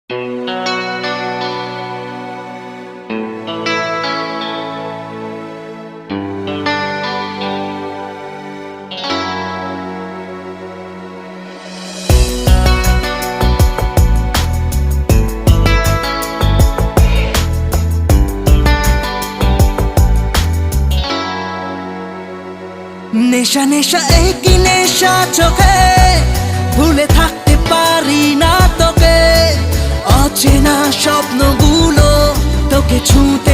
নেশা নেশা একই নেশা চোখে, ভুলে থাকতে পারি না তোকে। অচেনা স্বপ্নগুলো তোকে ছুঁতে